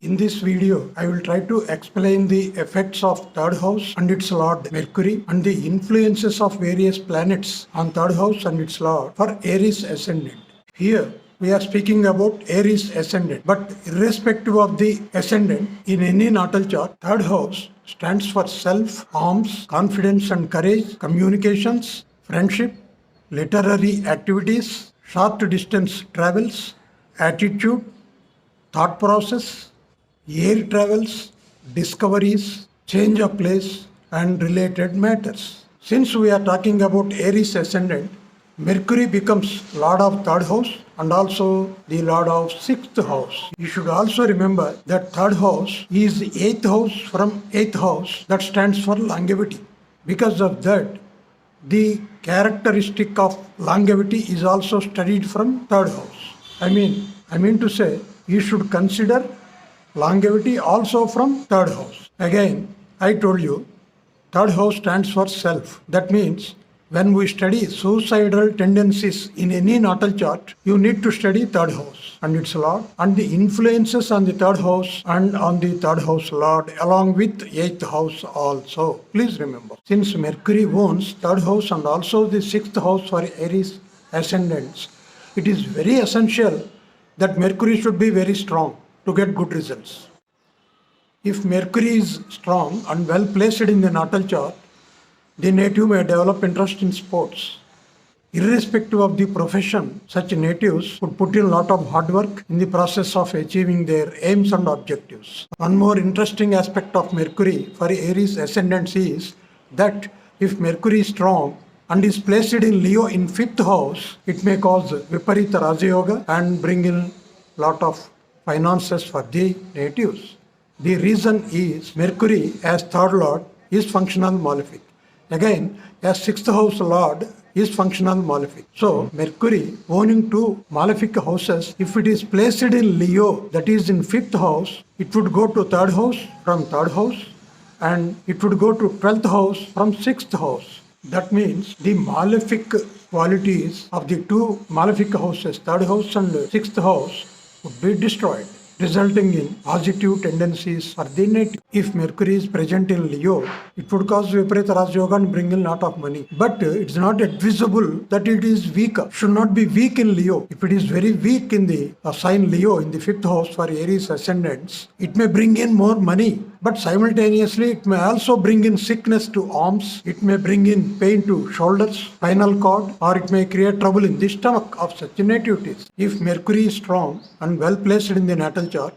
In this video, I will try to explain the effects of third house and its lord Mercury and the influences of various planets on third house and its lord for Aries ascendant. Here, we are speaking about Aries ascendant, but irrespective of the ascendant in any natal chart, third house stands for self, arms, confidence and courage, communications, friendship, literary activities, short distance travels, attitude, thought process, air travels, discoveries, change of place, and related matters. Since we are talking about Aries ascendant, Mercury becomes Lord of third house and also the Lord of sixth house. You should also remember that third house is the eighth house from eighth house that stands for longevity. Because of that, the characteristic of longevity is also studied from third house. I mean to say, you should consider longevity also from third house. Again, I told you, third house stands for self. That means when we study suicidal tendencies in any natal chart, you need to study third house and its lord and the influences on the third house and on the third house lord along with eighth house also. Please remember, since Mercury owns third house and also the sixth house for Aries ascendants, it is very essential that Mercury should be very strong to get good results. If Mercury is strong and well placed in the natal chart, the native may develop interest in sports. Irrespective of the profession, such natives would put in a lot of hard work in the process of achieving their aims and objectives. One more interesting aspect of Mercury for Aries ascendants is that if Mercury is strong and is placed in Leo in fifth house, it may cause Viparita Raja Yoga and bring in lot of finances for the natives. The reason is Mercury as third lord is functional malefic. Again, as sixth house lord is functional malefic. So Mercury owning two malefic houses, if it is placed in Leo, that is in fifth house, it would go to third house from third house and it would go to 12th house from sixth house. That means the malefic qualities of the two malefic houses, third house and sixth house, would be destroyed, resulting in positive tendencies for the native. If Mercury is present in Leo, it would cause Viparita Raja Yoga and bring in a lot of money. But it's not advisable that it is weaker. Should not be weak in Leo. If it is very weak in the sign Leo in the fifth house for Aries ascendants, it may bring in more money. But simultaneously, it may also bring in sickness to arms, it may bring in pain to shoulders, spinal cord, or it may create trouble in the stomach of such nativities. If Mercury is strong and well placed in the natal chart,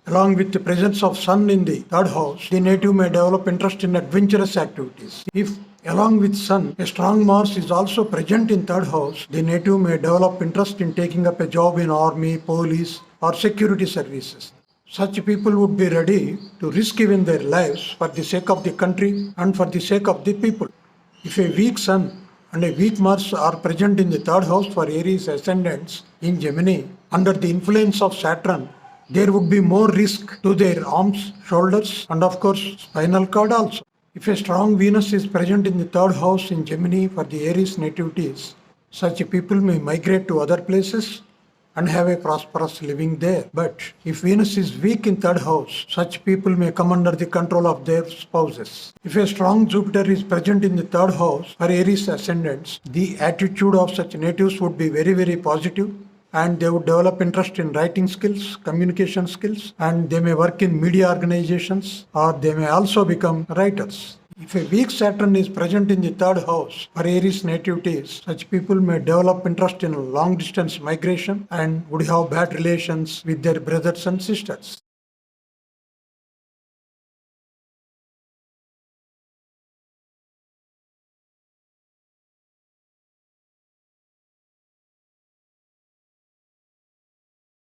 along with the presence of Sun in the third house, the native may develop interest in adventurous activities. If along with Sun, a strong Mars is also present in third house, the native may develop interest in taking up a job in army, police, or security services. Such people would be ready to risk even their lives for the sake of the country and for the sake of the people. If a weak Sun and a weak Mars are present in the third house for Aries ascendants in Gemini, under the influence of Saturn, there would be more risk to their arms, shoulders, and of course spinal cord also. If a strong Venus is present in the third house in Gemini for the Aries nativities, such people may migrate to other places and have a prosperous living there. But if Venus is weak in third house, such people may come under the control of their spouses. If a strong Jupiter is present in the third house for Aries ascendants, the attitude of such natives would be very, very positive and they would develop interest in writing skills, communication skills, and they may work in media organizations or they may also become writers. If a weak Saturn is present in the third house for Aries nativities, such people may develop interest in long distance migration and would have bad relations with their brothers and sisters.